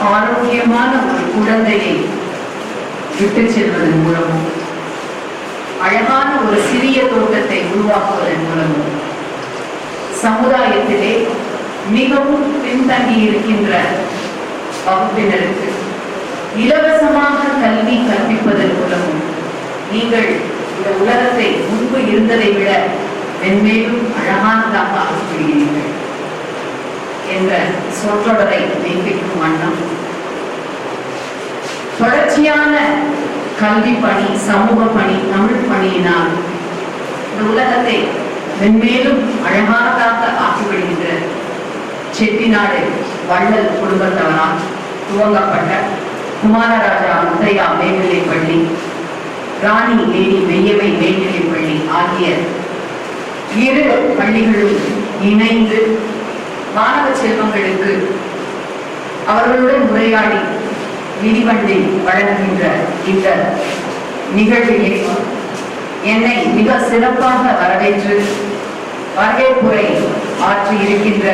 ஆரோக்கியமான ஒரு குழந்தையை விட்டு செல்வதன் மூலமும் அழகான ஒரு சிறிய தோட்டத்தை உருவாக்குவதன் மூலமும் சமுதாயத்திலே மிகவும் பின்தங்கி இருக்கின்ற வகுப்பினருக்கு இலவசமாக கல்வி கற்பிப்பதன் மூலமும் நீங்கள் இந்த உலகத்தை முன்பு இருந்ததை விட மென்மேலும் அழகானதாக ஆக்கிவிடுகிறீர்கள் என்ற சொற்றொடரை மெய்ப்பிக்கும் வண்ணம் தொடர்ச்சியான கல்வி பணி, சமூக பணி, தமிழ் பணியினால் இந்த உலகத்தை மென்மேலும் அழகானதாக ஆக்கிவிடுகின்ற செட்டிநாடு வள்ளல் குடும்பத்தவரால் துவங்கப்பட்ட குமாரராஜா முத்தையா மேல்நிலைப் பள்ளி, ராணி லேடி மெய்யவை மேல்நிலைப் பள்ளி ஆகிய இரு பள்ளிகளும் இணைந்து மாணவ செல்வங்களுக்கு அவர்களுடன் உரையாடி விதிவண்டி வழங்குகின்ற இந்த நிகழ்விலே என்னை மிக சிறப்பாக வரவேற்று வரவேற்புரை ஆற்றி இருக்கின்ற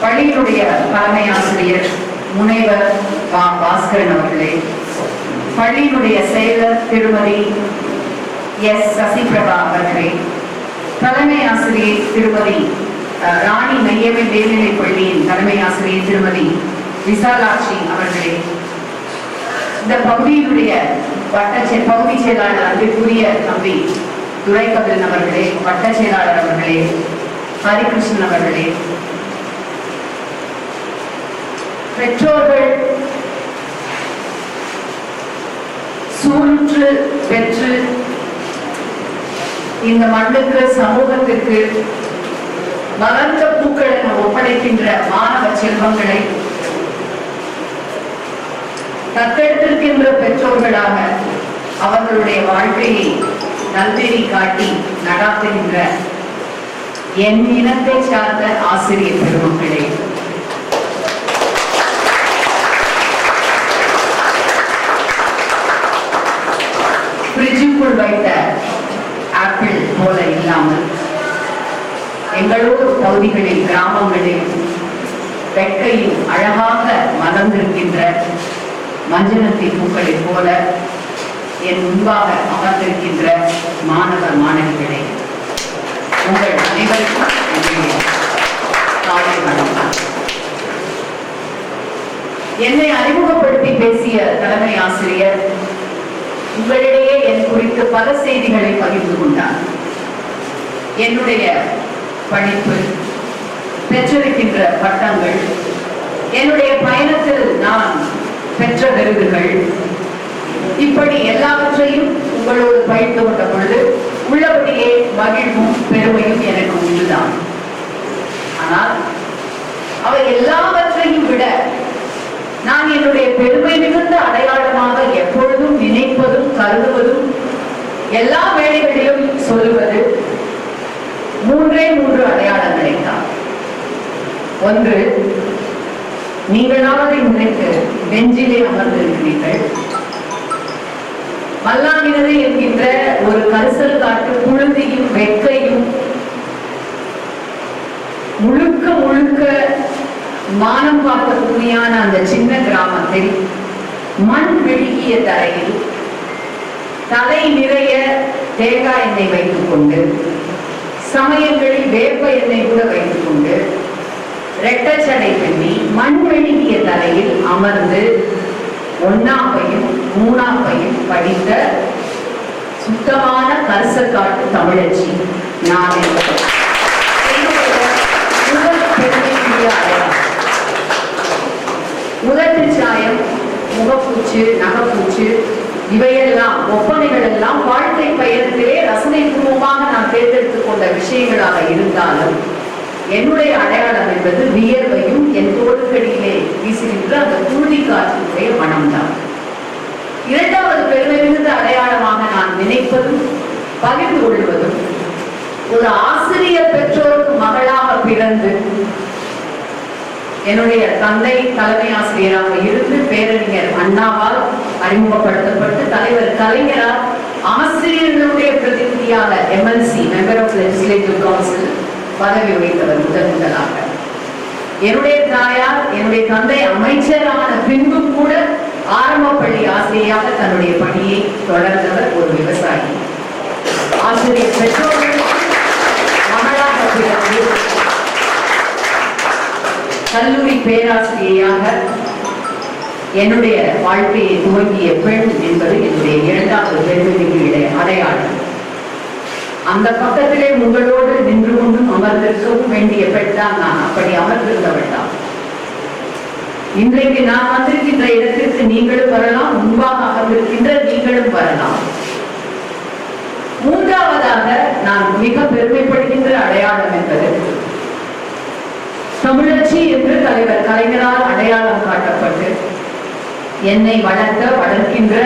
பள்ளியினுடைய தலைமை ஆசிரியர் முனைவர் பாஸ்கரன் அவர்களே, பள்ளியினுடைய செயலர் திருமதி எஸ் சசிபிரபா அவர்களே, தலைமை ஆசிரியை திருமதி ராணி மெய்யவை மேல்நிலைப் பள்ளியின் தலைமை ஆசிரியை திருமதி விசாலாட்சி அவர்களே, இந்த பகுதியினுடைய பகுதி செயலாளர் அன்பிற்குரிய தம்பி துரைக்கபிலன் அவர்களே, வட்ட செயலாளர் அவர்களே, ஹரிகிருஷ்ணன் அவர்களே, பெற்றோர்கள் சூழ்ற்று பெற்று இந்த மண்ணுக்கு சமூகத்திற்கு மலர்ந்த பூக்கள் என ஒப்படைக்கின்ற மாணவ செல்வங்களை தத்தெடுத்திருக்கின்ற பெற்றோர்களாக அவர்களுடைய வாழ்க்கையை நல்நெறி காட்டி நடாத்துகின்ற என் இனத்தை சார்ந்த ஆசிரியர் பெருமக்களே, ஃப்ரிட்ஜுக்குள் வைத்த ஆப்பிள் போல இல்லாமல் எங்களோடு பகுதிகளில் கிராமங்களில் வெட்கையில் அழகாக மலர்ந்திருக்கின்ற மஞ்சனத்தி பூக்களை போல என் முன்பாக அமர்ந்திருக்கின்ற மாணவ மாணவிகளே, உங்கள் அனைவருக்கும் காலை வணக்கம். என்னை அறிமுகப்படுத்தி பேசிய தலைமை ஆசிரியர் உங்களிடையே என் குறித்து பல செய்திகளை பகிர்ந்து கொண்டார். என்னுடைய படிப்பு, பெற்றிருக்கின்ற பட்டங்கள், என்னுடைய பயணத்தில் நான் பெற்ற விருதுகள், இப்படி எல்லாவற்றையும் உங்களோடு பகிர்ந்து கொண்ட பொழுது உள்ளபடியே மகிழ்வும் பெருமையும் எனக்கு உண்டுதான். ஆனால் அவை எல்லாவற்றையும் விட நான் என்னுடைய பெருமை மிகுந்த அடையாளமாக எப்பொழுதும் நினைப்பதும் கருதுவதும் எல்லா வேளைகளிலும் சொல்லுவது மூன்றே அடையாளங்களை தான். ஒன்று, நீங்களாவது இன்றைக்கு பெஞ்சிலே அமர்ந்திருக்கிறீர்கள். மல்லாமினது என்கின்ற ஒரு கரிசல் காட்டு புழுதியும் வெக்கையும் முழுக்க மானம் பார்த்த பூமியான அந்த சின்ன கிராமத்தில் மண் விழுகிய தரையில் தலை நிறைய தேங்காய் எண்ணெய் வைத்துக் கொண்டு, சமயங்களில் வேப்ப எண்ணெய் கூட வைத்துக் கொண்டு, ரெட்டச்சடை பண்ணி மண் விழுகிய தலையில் அமர்ந்து 1ஆம் 3ஆம் படித்த சுத்தமான கரிசக்காட்டு தமிழச்சி நான். உதட்டு சாயம், முகப்பூச்சு, நகைப்பூச்சு, இவையெல்லாம் ஒப்பனைகள் எல்லாம் வாழ்க்கை பயணத்திலே ரசனை பூர்வமாக நான் தேர்ந்தெடுத்துக் கொண்ட விஷயங்களாக இருந்தாலும் என்னுடைய அடையாளம் என்பது வியர்வையும் என் தோடுகளிலே வீசுகின்ற அந்த துருதி காற்றினுடைய மனம்தான். இரண்டாவது பெருமை மிகுந்த அடையாளமாக நான் நினைப்பதும் பகிர்ந்து கொள்வதும், ஒரு ஆசிரியர் பெற்றோருக்கு மகளாக பிறந்து என்னுடைய தந்தை தலைமை ஆசிரியராக இருந்து பேரறிஞர் அண்ணாவால் அறிமுகப்படுத்தப்பட்டு தலைவர் கலைஞரால் ஆசிரியர்களுடைய பிரதிநிதியாக MLC member of legislative council பதவி வகித்தவர் முதலாக. என்னுடைய தாயார், என்னுடைய தந்தை அமைச்சரான பின்பும் கூட ஆரம்ப பள்ளி ஆசிரியராக தன்னுடைய பணியை தொடர்ந்தவர் ஒரு விவசாயி. ஆசிரியர் பெற்றோர்கள் மகளாக பிறந்து கல்லூரி பேராசிரியராக என்னுடைய வாழ்க்கையை துவங்கிய பெண் என்பது என்னுடைய இரண்டாவது பெருமைக்கு அடையாளம். அந்த பக்கத்திலே உங்களோடு நின்று கொண்டும் அமர்ந்திருக்கவும் வேண்டிய பெண் தான் நான். அப்படி அமர்ந்திருந்தவள் தான். இன்றைக்கு நான் வந்திருக்கின்ற இடத்திற்கு நீங்களும் வரலாம், முன்பாக அமர்ந்திருக்கின்ற நீங்களும் வரலாம். மூன்றாவதாக நான் மிக பெருமைப்படுகின்ற அடையாளம் என்பது தமிழச்சி என்று தலைவர் கலைஞரால் அடையாளம் காட்டப்பட்டு என்னை வளர்க்கின்ற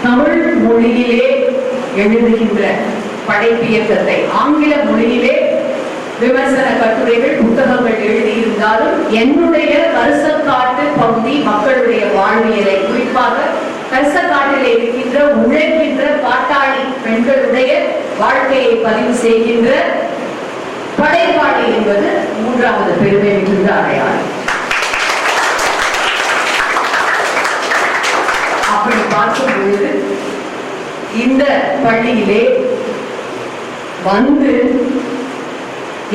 தமிழ் மொழியிலே எழுதுகின்ற படைப்பியக்கத்தை ஆங்கில மொழியிலே விமர்சன கட்டுரைகள் புத்தகங்கள் எழுதியிருந்தாலும் என்னுடைய கரிசக்காட்டு பகுதி மக்களுடைய வாழ்வியலை, குறிப்பாக கரிசக்காட்டிலே இருக்கின்ற உழைக்கின்ற பாட்டாளி பெண்களுடைய வாழ்க்கையை பதிவு செய்கின்ற படைப்பாளி என்பது மூன்றாவது பெருமை மிகுந்த அடையாளம். அப்படி பார்க்கும் பொழுது இந்த பள்ளியிலே வந்து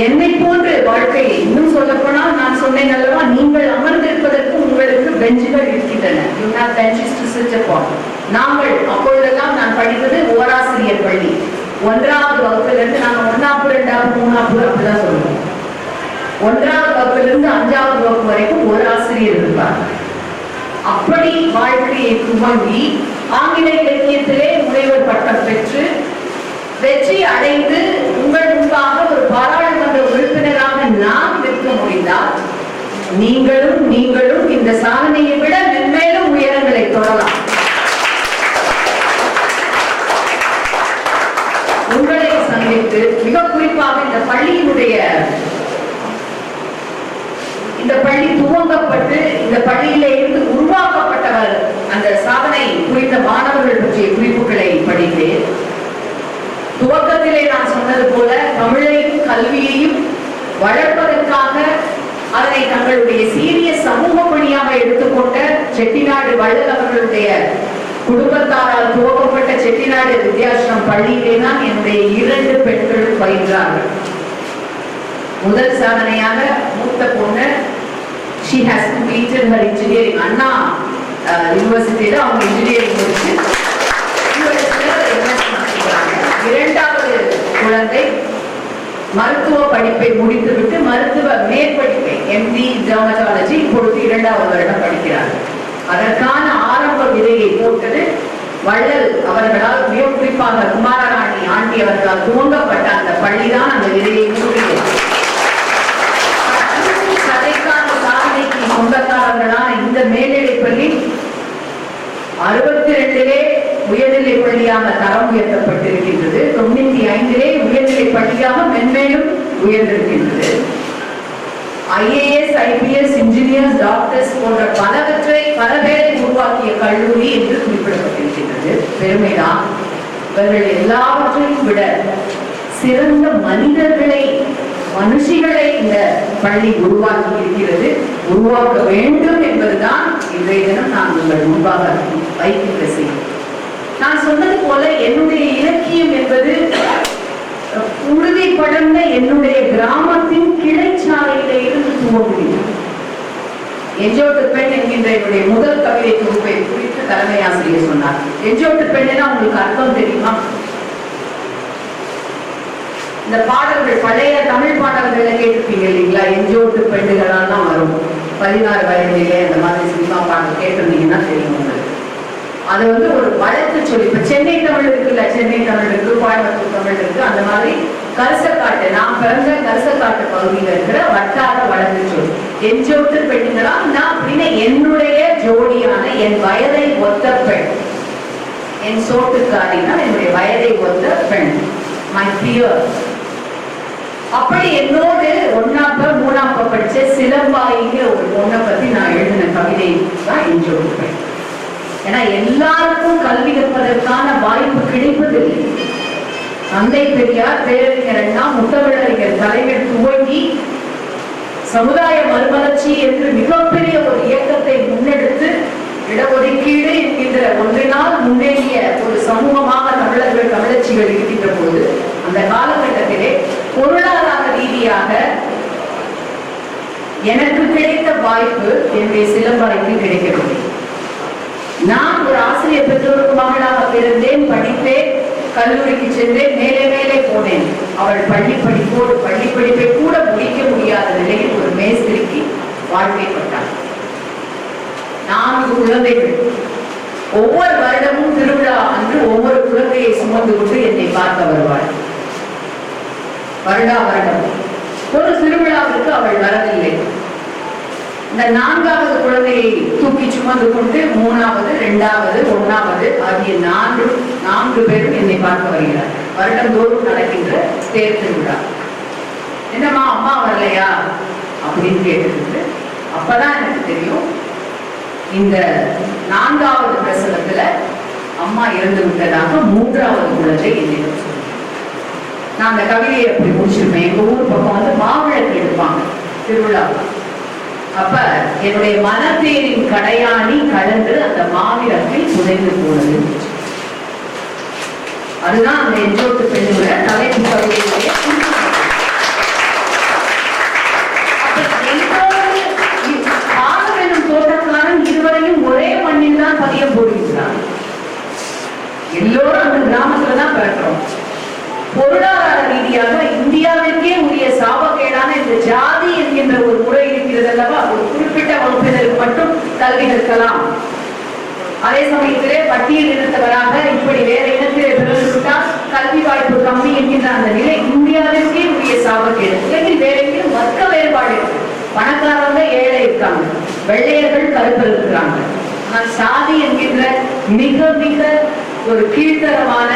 என்னை போன்ற வாழ்க்கையை, இன்னும் சொல்ல போனால் நான் சொன்னேன் அல்லவா, நீங்கள் அமர்ந்திருப்பதற்கு உங்களுக்கு பெஞ்சுகள் இருக்கின்றன. நாங்கள் அப்பொழுதெல்லாம் நான் படித்தது ஓராசிரியர் பள்ளி. 1வது வகுப்பிலிருந்து நாங்கள் 1ஆப்பு 2ஆப்பு 3ஆப்பு அப்படிதான் சொல்லுவோம். 1வது வகுப்பிலிருந்து 5வது வகுப்பு வரைக்கும் ஒரு ஆசிரியர் இருப்பார். அப்படி வாழ்க்கையை துவங்கி ஆங்கில இலக்கியத்திலே முனைவர் பட்டம் பெற்று வெற்றி அடைந்து உங்கள் முன்பாக ஒரு பாராளுமன்ற உறுப்பினராக நாம் நிற்க முடிந்தால் நீங்களும் இந்த சாதனையை விட மென்மேலும் உயரங்களை தொடரலாம். உங்களை சந்தித்து மிக குறிப்பாக இந்த பள்ளி துவங்கப்பட்டு இந்த பள்ளியிலே இருந்து உருவாக்கப்பட்டவர் அந்த சாதனை குறித்த மாணவர்கள் பற்றிய குறிப்புகளை படித்து துவக்கத்திலே நான் சொன்னது போல தமிழையும் கல்வியையும் வளர்ப்பதற்காக அதனை தங்களுடைய சீரிய சமூக பணியாக எடுத்துக்கொண்ட செட்டிநாடு வள்ளல் அவர்களுடைய குடும்பத்தாரால் துவக்கப்பட்ட செட்டிநாடு வித்யாசிரம் பள்ளியிலே தான் என்னுடைய 2 பெண்களும் பயின்றார்கள். முதல் சாதனையாக மூத்த பொண்ணு, she has completed her engineering. அண்ணா யூனிவர்சிட்டியில அவங்க இன்ஜினியரிங் முடிச்சு இரண்டாவது குழந்தை மருத்துவ படிப்பை முடித்துவிட்டு மருத்துவ மேற்படிப்பை MD டெர்மட்டாலஜி இப்பொழுது 2வது வருடம் படிக்கிறார். அதற்கான ஆரம்ப விதையை போட்டது வள்ளல் அவர்களால், மிக குறிப்பாக குமாரராணி ஆண்டி அவர்களால் துவங்கப்பட்ட அந்த பள்ளிதான் அந்த விதையை மூடியது. கதைக்கான சாதனைக்கு சொந்தக்காரர்களான இந்த மேல்நிலை பள்ளி 62 உயர்நிலை பள்ளியாக தரம் உயர்த்தப்பட்டிருக்கின்றது. 95 உயர்நிலை பள்ளியாக மென்மேலும் உயர்ந்திருக்கின்றது. IAS, IPS, இன்ஜினியர்ஸ், டாக்டர்ஸ் போன்ற பல பேரை உருவாக்கிய கல்லூரி என்று குறிப்பிடப்பட்டிருக்கின்றது. பெருமைதான். இவர்கள் எல்லாவற்றையும் விட சிறந்த மனுஷிகளை இந்த பள்ளி உருவாக்கி இருக்கிறது, உருவாக்க வேண்டும் என்பதுதான் இன்றைய தினம் நான் உங்கள் முன்பாக வைக்கின்ற செய்தி. நான் சொன்னது போல என்னுடைய இலக்கியம் என்பது உறுதி படர்ந்த என்னுடைய கிராமத்தின் கிளைச்சாலையில இருந்து துவங்குகிறது. எஞ்சோட்டு பெண் என்கின்ற என்னுடைய முதல் கவிதை தொகுப்பை குறித்து தலைமை ஆசிரியர் சொன்னார். எஞ்சோட்டு பெண்ணா உங்களுக்கு அர்த்தம் தெரியுமா? இந்த பாடல்கள் பழைய தமிழ் பாடல்களை கேட்டிருப்பீங்க இல்லைங்களா? எஞ்சோட்டு பெண்ணுகளால் தான் வரும். 16 வயதிலே அந்த மாதிரி சினிமா பாடல் கேட்டிருந்தீங்கன்னா தெரியும் உங்களுக்கு. அது ஒரு வழக்கு சொல்லி, இப்ப சென்னை தமிழ் இருக்குல்ல, சென்னை தமிழ் இருக்கு, கோயம்புத்தூர் தமிழ் இருக்கு, அந்த மாதிரி கரிசக்காட்டு, நான் பிறந்த கரிசக்காட்டு பகுதியில் இருக்கிற வட்டார வழக்கு சொல்லி எஞ்சோட்டு பெண்ணுங்களா நான் அப்படின்னா என்னுடைய ஜோடியான என் வயதை ஒத்த பெண், என் சோட்டுக்காரினா என்னுடைய வயதை ஒத்த பெண், மை பியர். அப்படி என்னோடு 1ஆப்பு 3ஆப்பு படிச்ச சிலம்பாயிங்கிற ஒரு பொண்ணை பத்தி நான் எழுதின கவிதை தான் எஞ்சோட்டு பெண். ஏன்னா எல்லாருக்கும் கல்வி கற்பதற்கான வாய்ப்பு கிடைப்பதில்லை. தந்தை பெரியார், பேரறிஞர் அண்ணா, முத்தமிழறிஞர் தலைவர் துவங்கி சமுதாய மறுமலர்ச்சி என்று மிகப்பெரிய ஒரு இயக்கத்தை முன்னெடுத்து இடஒதுக்கீடு என்கின்ற ஒன்றினால் முன்னேறிய ஒரு சமூகமாக தமிழச்சிகள் இருக்கின்ற போது அந்த காலகட்டத்திலே பொருளாதார ரீதியாக எனக்கு கிடைத்த வாய்ப்பு என்னுடைய சிலம்பரைக்கு கிடைக்கவில்லை. நான் ஒரு ஆசிரியர் பெற்றோருக்கு மகளாக பிறந்தேன், படிப்பேன், கல்லூரிக்கு சென்றேன், மேலே மேலே போனேன். அவள் பள்ளி படிப்பை கூட முடிக்க முடியாத நிலையில் ஒரு மேஸ்திரிக்கு வாழ்க்கைப்பட்டாள். 4 குழந்தைகள். ஒவ்வொரு வருடமும் திருவிழா அன்று ஒவ்வொரு குழந்தையை சுமந்து கொண்டு என்னை பார்க்க வருவாள். வருடம் ஒரு திருவிழாவிற்கு அவள் வரவில்லை. இந்த 4வது குழந்தையை தூக்கி சுமந்து கொண்டு 3வது, 2வது, 1வது ஆகிய 4 பேரும் என்னை பார்க்க வருகிறார். வருடந்தோறும் நடக்கின்ற தேர் திருவிழா. என்னம்மா அம்மா வரலையா அப்படின்னு கேட்டு அப்பதான் எனக்கு தெரியும் இந்த 4வது பிரசவத்துல அம்மா இறந்து விட்டதாக 3வது குழந்தை என்னிடம் சொன்னார். நான் அந்த கவிதையை அப்படி முடிச்சிருப்பேன். எங்க ஊர் பக்கம் வந்து மாவிளக்கு எடுப்பாங்க திருவிழா. அப்ப என்னுடைய மனத்தேரின் கடையாணி கலந்து அந்த மாவிளக்கில் புதைந்து போனது. அதுதான் அந்த எஞ்சோட்டு பெண்ணோட தலைப்பு கவிதையுடைய தோட்டக்காரன் இருவரையும் ஒரே மண்ணில் தான் பதியம் போடுகிறார். எல்லோரும் அந்த கிராமத்துல தான் பிறக்கிறோம். பொருளாதார ரீதியாக இந்தியாவிற்கே உரிய சாபக்கேடான இந்த ஜாதி என்கின்ற ஒரு முறை இருக்கிறது அல்லவா? ஒரு குறிப்பிட்ட வகுப்பினருக்கு மட்டும் கல்வி கற்கலாம். அதே சமயத்திலே பட்டியல் இனத்தவராக இப்படி வேற இனத்திலே பிறந்துவிட்டால் கல்வி வாய்ப்பு கம்மி என்கின்ற அந்த நிலை இந்தியாவிற்கே உரிய சாபக்கேடு. உலகில் வேற எங்கேயும் வர்க்க வேறுபாடு இருக்கு. பணக்காரங்க ஏழை இருக்காங்க, வெள்ளையர்கள் கருப்பர் இருக்கிறாங்க. ஆனால் சாதி என்கின்ற மிக மிக ஒரு கீழ்த்தரமான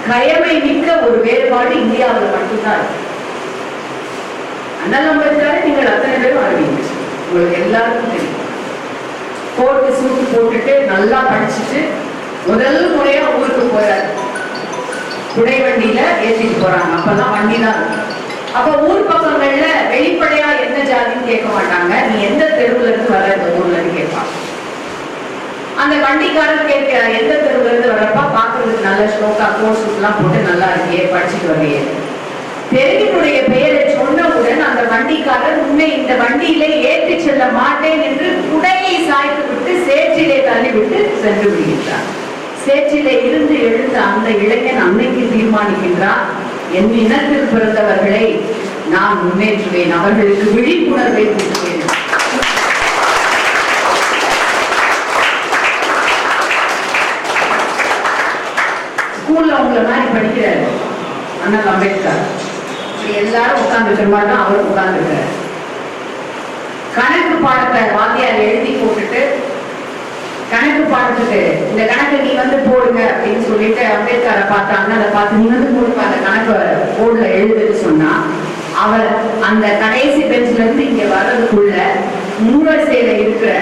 கயமை மிக்க ஒரு வேறுபாடு இந்தியாவில் மட்டும்தான் இருக்கு. அண்ணல் அம்பேத்கரை நீங்கள் அத்தனை பேரும் அறிவீங்க, உங்களுக்கு எல்லாருக்கும் தெரியும். கோட்டு சூட்டு போட்டுட்டு நல்லா படிச்சுட்டு முதல் முறையா ஊருக்கு போறாரு. குடை வண்டியில ஏற்றிட்டு போறாங்க. அப்பதான் வண்டி தான் இருக்கு. அப்ப ஊர் பக்கங்கள்ல வெளிப்படையா எந்த ஜாதின்னு கேட்க மாட்டாங்க. நீ எந்த தெருவுல இருந்து வர இந்த ஊர்லன்னு கேட்பாங்க. அந்த வண்டிக்காரர் கேட்க எந்த தெருவுல இருந்து வரப்பா, பாக்குறதுக்கு நல்ல ஷோக்கா கோட் சூட் எல்லாம் போட்டு நல்லா இருக்கியே, படிச்சுட்டு வரையே. தெருவினுடைய பெயரை சொன்னவுடன் அந்த வண்டிக்காரர் உன்னை இந்த வண்டியிலே ஏற்றி செல்ல மாட்டேன் என்று குடையை சாய்த்து விட்டு சேற்றிலே தள்ளிவிட்டு சென்று விடுகின்றார். சேற்றிலே இருந்து எழுந்த அந்த இளைஞன் அன்னைக்கு தீர்மானிக்கின்றார், என் இனத்தில் பிறந்தவர்களை நான் முன்னேற்றுவேன், அவர்களுக்கு விழிப்புணர்வை கொடுப்பேன். ஸ்கூல்ல உங்களை மாதிரி படிக்கிறாரு அண்ணல் அம்பேத்கர். எல்லாரும் உட்கார்ந்து இருக்க மாட்டோம், அவர் உட்கார்ந்துருக்காரு. கணக்கு பாடத்தை வாத்தியார் எழுதி போட்டுட்டு கணக்கு பாடத்துக்கு இந்த கணக்கு நீ வந்து போடுங்க அப்படின்னு சொல்லிட்டு அம்பேத்கரை பார்த்தாங்க. அதை பார்த்து நீ வந்து போடுங்க, அந்த கணக்கு போர்டுல எழுதுன்னு சொன்னா அவர் அந்த கடைசி பெஞ்சில இருந்து இங்க வர்றதுக்குள்ள முன்வரிசையில இருக்கிற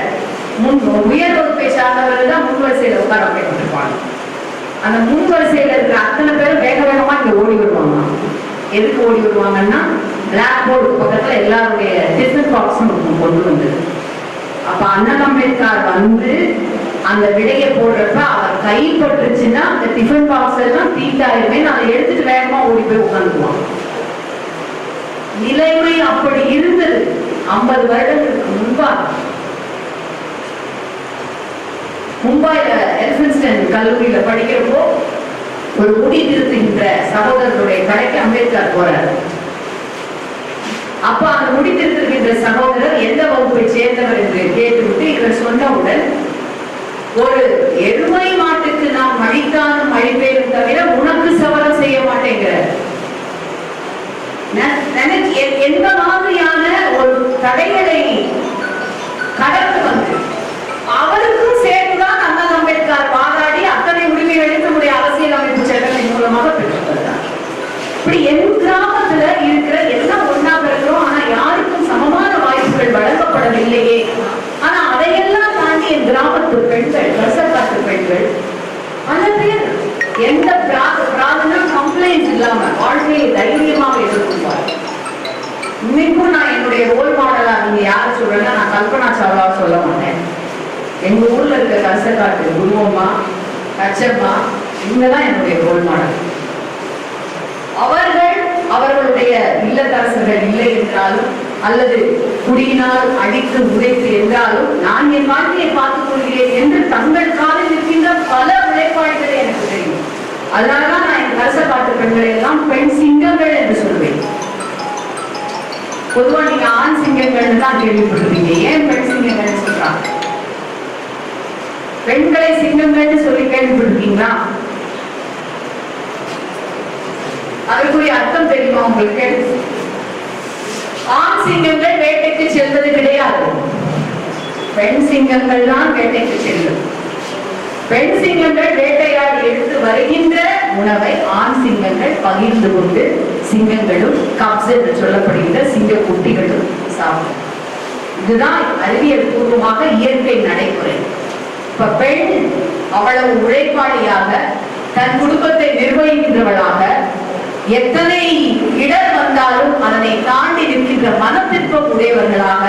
உயர் வகுப்பை சார்ந்தவர்கள் தான் முன்வரிசையில உட்கார வைக்கப்பட்டிருப்பாங்க. அந்த முன்வரிசையில இருக்கிற அத்தனை பேரும் வேக வேகமா இங்க ஓடி வருவாங்க. எதுக்கு ஓடி வருவாங்கன்னா, பிளாக் போர்டுக்கு பக்கத்துல எல்லாருடைய டிஃபன் பாக்ஸும் கொண்டு வந்தது. அப்ப அண்ணல் அம்பேத்கர் வந்து அந்த விடையை போடுறப்ப அவர் கைப்பற்றுச்சுன்னா அந்த டிஃபன் பாக்ஸ் எல்லாம் தீட்டாயிருமே, அதை எடுத்துட்டு வேகமா ஓடி போய் உட்காந்துக்குவாங்க. நிலைமை அப்படி இருந்தது 50 வருடங்களுக்கு முன்பாக. மும்பைல எல்பின்ஸ்டன் கல்லூரியில படிக்கிறப்போ ஒரு முடி திருத்துகின்ற சகோதரருடைய கடைக்கு அம்பேத்கர் போறாரு. அப்ப அந்த முடி திருத்துகின்ற சகோதரர் எந்த வகுப்பை சேர்ந்தவர் என்று கேட்டுவிட்டு இவர் சொன்னவுடன், ஒரு எருமை மாட்டுக்கு நான் மழித்தானும் மழிப்பேரும் தவிர உனக்கு சவரம் செய்ய மாட்டேங்கிறார். எந்த மாதிரியான ஒரு தடைகளை கடந்து வந்து அவருக்கும் சேர்த்துதான் அண்ணல் அம்பேத்கர் வாதாடி அத்தனை உரிமைகளுக்கு நம்முடைய அரசியல் அமைப்பு சட்டத்தின் மூலமாக பெற்றுக்கொண்டார். இப்படி என் கிராமத்துல இருக்கிற எல்லாம் ஒன்னா இருக்கிறோம், ஆனா யாருக்கும் சமமான வாய்ப்புகள் வழங்கப்படவில்லையே. ஆனா அதையெல்லாம் தாண்டி என் கிராமத்து பெண்கள், ரசக்காட்டு பெண்கள் பல பேர் எந்த கம்ப்ளைண்ட் இல்லாம வாழ்க்கையை தைரியமாக எதிர்கொள்வார். இன்னைக்கும் நான் கரசக்காட்டு குருவம்மா, கச்சம்மா, இவங்கதான் என்னுடைய ரோல் மாடல். அவர்களுடைய இல்லத்தரசர்கள் இல்லை என்றாலும் அல்லது குடியினால் அடித்து உதைத்து என்றாலும் நான் என் வாழ்க்கையை பார்த்துக் கொள்கிறேன் என்று தங்கள் காலில் இருக்கின்ற பல உழைப்பாளிகளை எனக்கு தெரியும். அதனாலதான் நான் என் கரசக்காட்டு பெண்களை எல்லாம் பெண் சிங்கங்கள் என்று சொல்வேன். பொதுவா நீங்க ஆண் சிங்கங்கள் தான் கேள்விப்பட்டிருப்பீங்க. ஏன் பெண் சிங்கங்கள் சொல்றாங்க? பெண்களை சிங்கங்கள் சொல்லி கேள்விப்பட்டிருக்கீங்களா? அதற்குரிய அர்த்தம் தெரியுமா உங்களுக்கு? ஆண் சிங்கங்கள் வேட்டைக்கு செல்வது கிடையாது, பெண் சிங்கங்கள் தான் வேட்டைக்கு செல்லும். பெண் சிங்கங்கள் வேட்டையாடி எடுத்து வருகின்ற உணவை ஆண் சிங்கங்கள் பகிர்ந்து கொண்டு சிங்கங்களும் கப்ஸ் என்று சொல்லப்படுகின்ற சிங்க குட்டிகளும் சாப்பிடும். இதுதான் அறிவியல் பூர்வமாக இயற்கை நடைமுறை. இப்ப பெண் அவ்வளவு உழைப்பாளியாக தன் குடும்பத்தை நிர்வகிக்கின்றவளாக எத்தனை இடர் வந்தாலும் அதனை தாண்டி நிற்கின்ற மனத்திற்பம் உடையவர்களாக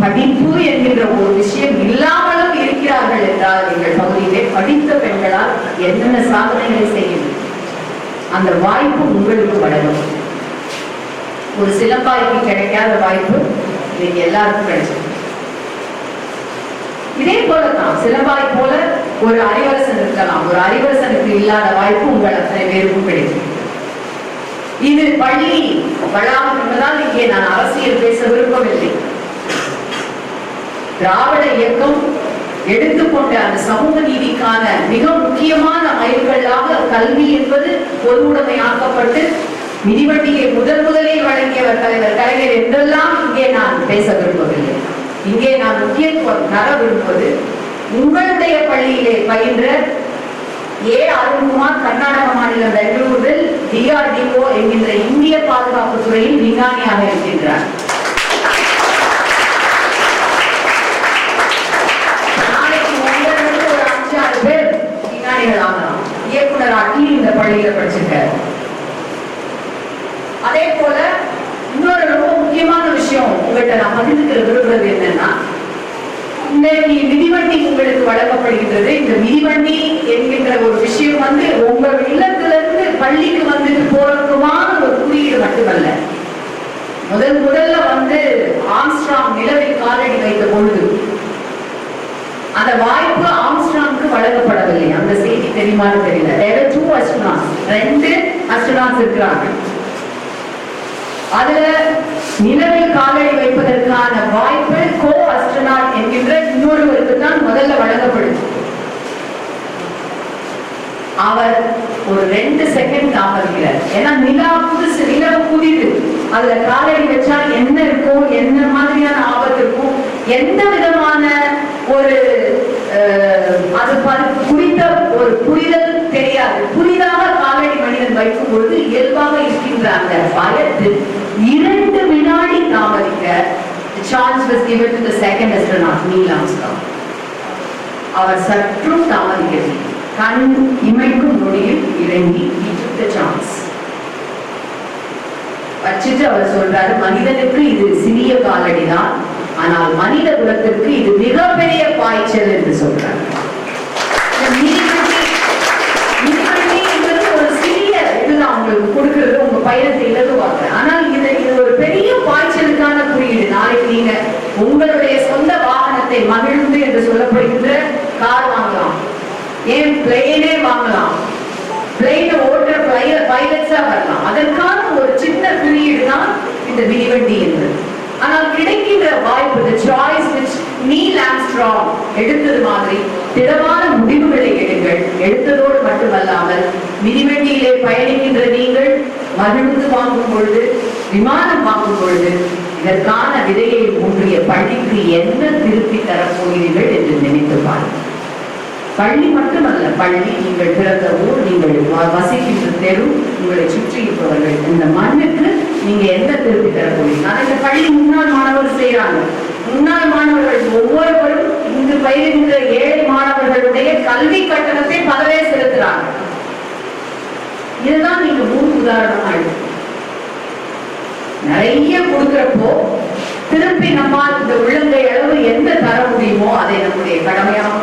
படிப்பு என்கின்ற ஒரு விஷயம் இல்லாமலும் இருக்கிறார்கள் என்றால் எங்கள் பகுதியிலே படித்த பெண்களால் என்னென்ன சாதனைகளை செய்யும். அந்த வாய்ப்பு உங்களுக்கு வழங்கும். ஒரு சிலம்பாய்க்கு கிடைக்காத வாய்ப்பு இன்னைக்கு எல்லாருக்கும் கிடைச்சது. இதே போலதான் சிலம்பாய் போல ஒரு அறிவரசன் இருக்கலாம், ஒரு அறிவரசனுக்கு இல்லாத வாய்ப்பு உங்கள் அத்தனை பேருக்கும் கிடைக்கும். இது பள்ளி வளாகம் என்பதால் இங்கே நான் அரசியல் பேச விரும்பவில்லை. திராவிட இயக்கம் எடுத்துக்கொண்ட அந்த சமூக நீதிக்கான மிக முக்கியமான மைல்கல்லாக கல்வி என்பது பொதுவுடைமையாக்கப்பட்டு மிதிவண்டியை முதலில் வழங்கியவர் தலைவர் கலைஞர் என்றெல்லாம் இங்கே நான் பேச விரும்பவில்லை. இங்கே நான் முக்கியத்துவம் தர விரும்புவது உங்களுடைய பள்ளியிலே பயின்ற ஏ அருண்குமார் கர்நாடக மாநிலம் பெங்களூரில் DRDO என்கின்ற இந்திய பாதுகாப்பு துறையில் விஞ்ஞானியாக இருக்கின்றார். நாளைக்கு உங்களுக்கு ஒரு 5-6 பேர் விஞ்ஞானிகள் ஆகலாம். இயக்குனராகி இந்த பள்ளியில படிச்சிருக்காரு. அதே போல இன்னொரு ரொம்ப முக்கியமான விஷயம் உங்கள்கிட்ட நான் பகிர்ந்துக்கிற விரும்புறது என்னன்னா, இன்னைக்கு மிதிவண்டி உங்களுக்கு வழங்கப்படுகின்றது. இந்த மிதிவண்டி என்கின்ற ஒரு விஷயம் உங்க இல்லத்திலிருந்து பள்ளிக்கு வந்துட்டு போறதுக்குமான ஒரு குறியீடு மட்டுமல்ல. முதல்ல ஆம்ஸ்ட்ராங் நிலவில் காலடி வைத்த பொழுது அந்த வாய்ப்பு ஆம்ஸ்ட்ராங்க்கு வழங்கப்படவில்லை. அந்த செய்தி தெரியுமான்னு தெரியல. 2 அஸ்ட்ரோனாட்ஸ் இருக்கிறாங்க. அதுல நிலவில் காலடி வைப்பதற்கான வாய்ப்பு கோ அஸ்ட்ரோனாட் என்கின்ற இன்னொருவருக்கு தான் முதல்ல வழங்கப்படுது. அவர் ஒரு 2 செகண்ட் தாமதிக்கிறார். ஏன்னா நிலவு புதிது, அதுல காலடி வச்சா என்ன இருக்கும், என்ன மாதிரியான ஆபத்து இருக்கும், எந்த விதமான ஒரு அது குறித்த ஒரு புரிதல் தெரியாது. புதிதாக காலடி மனிதன் வைக்கும் பொழுது இயல்பாக இருக்கின்ற அந்த பயத்தில் 2 வினாடி தாமதிக்க chance was given to the second astronaut Neil Armstrong. அவர் சற்றும் தாமதிக்கவில்லை. கண் இமைக்கும் நொடியில் இறங்கி he took the chance. வச்சிட்டு அவர் சொல்றாரு, மனிதனுக்கு இது சிறிய காலடிதான், ஆனால் மனித குலத்திற்கு இது மிகப்பெரிய பாய்ச்சல் என்று சொல்றாங்க. ஒரு சிறிய இதுதான் உங்களுக்கு கொடுக்கிறது, உங்க பயணத்தை இலகுவாங்க. ஆனால் இது ஒரு பெரிய பாய்ச்சலுக்கான குறியீடு. நாளைக்கு நீங்க உங்களுடைய சொந்த வாகனத்தை மகிழ்ந்து என்று சொல்லப்படுகின்ற கார் வாங்கலாம், ஏன் பிளேனே வாங்கலாம், பிளேன் ஓட்டுற பைலட்ஸா வரலாம். அதற்கான ஒரு சின்ன குறியீடு தான் இந்த மிதிவண்டி என்பது. ஆனால் கிடைக்கின்ற வாய்ப்பு, the choice which Neil Armstrong எடுத்தது மாதிரி திடமான முடிவுகளை எடுங்கள். எடுத்ததோடு மட்டுமல்லாமல் மிதிவண்டியிலே பயணிக்கின்ற நீங்கள் மகிழ்ந்து வாங்கும் பொழுது, விமானம் வாங்கும் பொழுது இதற்கான விதையை ஊன்றிய பள்ளிக்கு என்ன திருப்பி தரப்போகிறீர்கள் என்று நினைத்து பாருங்கள். பள்ளி மட்டுமல்ல, பள்ளி, நீங்கள் பிறந்த ஊர், நீங்கள் வசிக்கின்ற தெரு, உங்களை சுற்றி இருப்பவர்கள், இந்த மண்ணுக்கு நீங்க என்ன திருப்பி தரப்போறீங்க? அதை இந்த பள்ளி முன்னாள் மாணவர்கள் செய்யறாங்க. முன்னாள் மாணவர்கள் ஒவ்வொருவரும் இங்கு பயிர்கின்ற ஏழை மாணவர்களுடைய கல்வி கட்டணத்தை பதவே செலுத்துறாங்க. இதுதான் நீங்க முன் உதாரணமா இருக்கு. நிறைய கொடுக்கிறப்போ திருப்பி நம்மால் இந்த உள்ளங்கை அளவு எந்த தர முடியுமோ அதை நம்முடைய கடமையாக